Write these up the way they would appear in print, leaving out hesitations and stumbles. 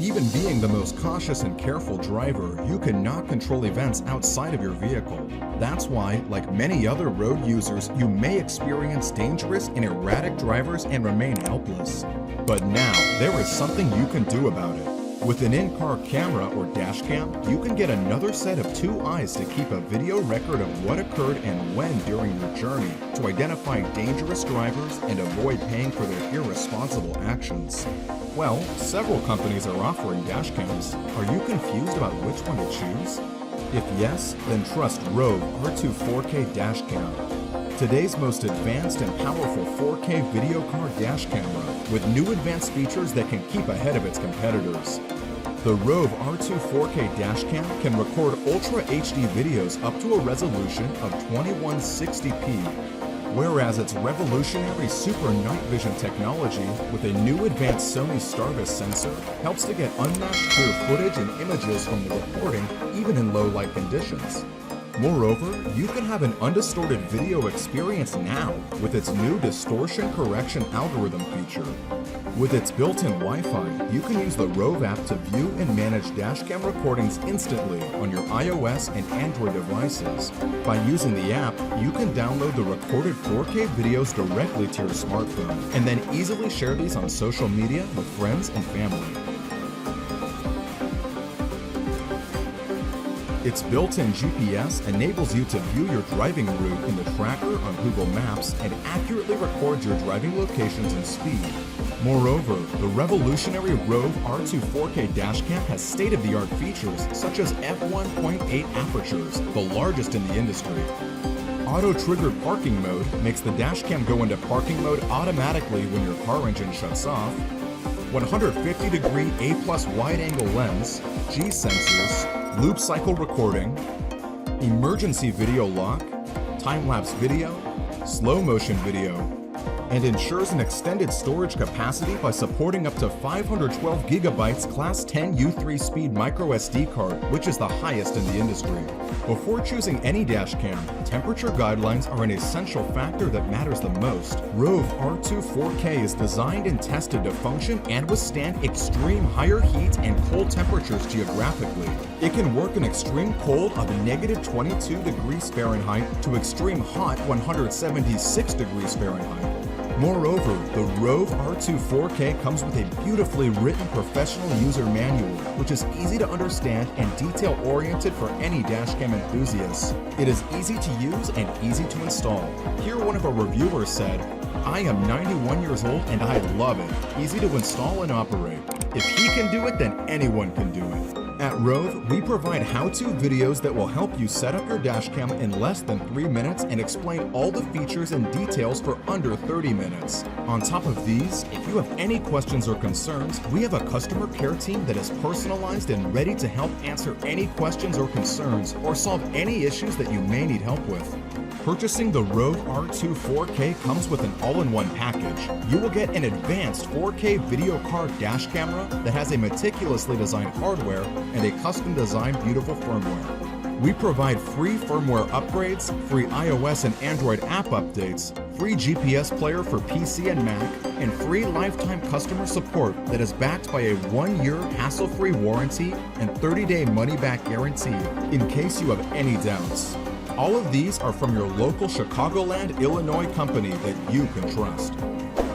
Even being the most cautious and careful driver, you cannot control events outside of your vehicle. That's why, like many other road users, you may experience dangerous and erratic drivers and remain helpless. But now, there is something you can do about it. With an in-car camera or dash cam, you can get another set of two eyes to keep a video record of what occurred and when during your journey to identify dangerous drivers and avoid paying for their irresponsible actions. Well, several companies are offering dash cams. Are you confused about which one to choose? If yes, then trust Rove R2 4K Dash Cam. Today's most advanced and powerful 4K video card dash camera with new advanced features that can keep ahead of its competitors. The Rove R2 4K dash cam can record Ultra HD videos up to a resolution of 2160p, whereas its revolutionary Super Night Vision technology with a new advanced Sony Starvis sensor helps to get unmatched clear footage and images from the recording even in low light conditions. Moreover, you can have an undistorted video experience now with its new distortion correction algorithm feature. With its built-in Wi-Fi, you can use the Rove app to view and manage dashcam recordings instantly on your iOS and Android devices. By using the app, you can download the recorded 4K videos directly to your smartphone and then easily share these on social media with friends and family. Its built-in GPS enables you to view your driving route in the tracker on Google Maps and accurately records your driving locations and speed. Moreover, the revolutionary Rove R2 4K dashcam has state-of-the-art features such as f1.8 apertures, the largest in the industry. Auto-triggered parking mode makes the dashcam go into parking mode automatically when your car engine shuts off. 150-degree A+ wide-angle lens, G sensors, loop cycle recording, emergency video lock, time-lapse video, slow motion video, and ensures an extended storage capacity by supporting up to 512 GB Class 10 U3 speed microSD card, which is the highest in the industry. Before choosing any dashcam, temperature guidelines are an essential factor that matters the most. Rove R2 4K is designed and tested to function and withstand extreme higher heat and cold temperatures geographically. It can work in extreme cold of -22 degrees Fahrenheit to extreme hot 176 degrees Fahrenheit. Moreover, the Rove R2 4K comes with a beautifully written professional user manual, which is easy to understand and detail-oriented for any dashcam enthusiasts. It is easy to use and easy to install. Here one of our reviewers said, "I am 91 years old and I love it. Easy to install and operate. If he can do it, then anyone can do it." At Rove, we provide how-to videos that will help you set up your dashcam in less than 3 minutes and explain all the features and details for under 30 minutes. On top of these, if you have any questions or concerns, we have a customer care team that is personalized and ready to help answer any questions or concerns or solve any issues that you may need help with. Purchasing the Rove R2 4K comes with an all-in-one package. You will get an advanced 4K video card dash camera that has a meticulously designed hardware and a custom-designed beautiful firmware. We provide free firmware upgrades, free iOS and Android app updates, free GPS player for PC and Mac, and free lifetime customer support that is backed by a 1-year hassle-free warranty and 30-day money-back guarantee in case you have any doubts. All of these are from your local Chicagoland, Illinois company that you can trust.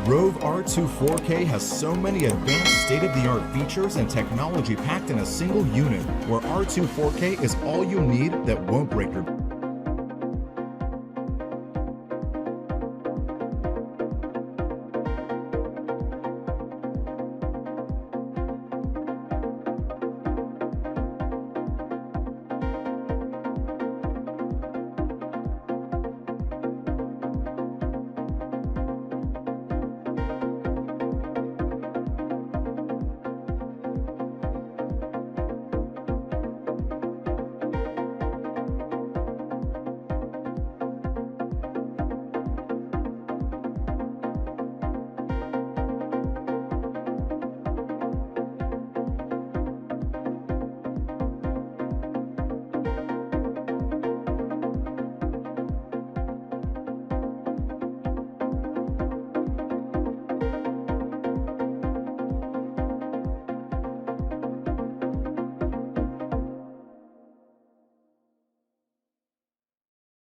Rove R2 4K has so many advanced state-of-the-art features and technology packed in a single unit, where R2 4K is all you need that won't break your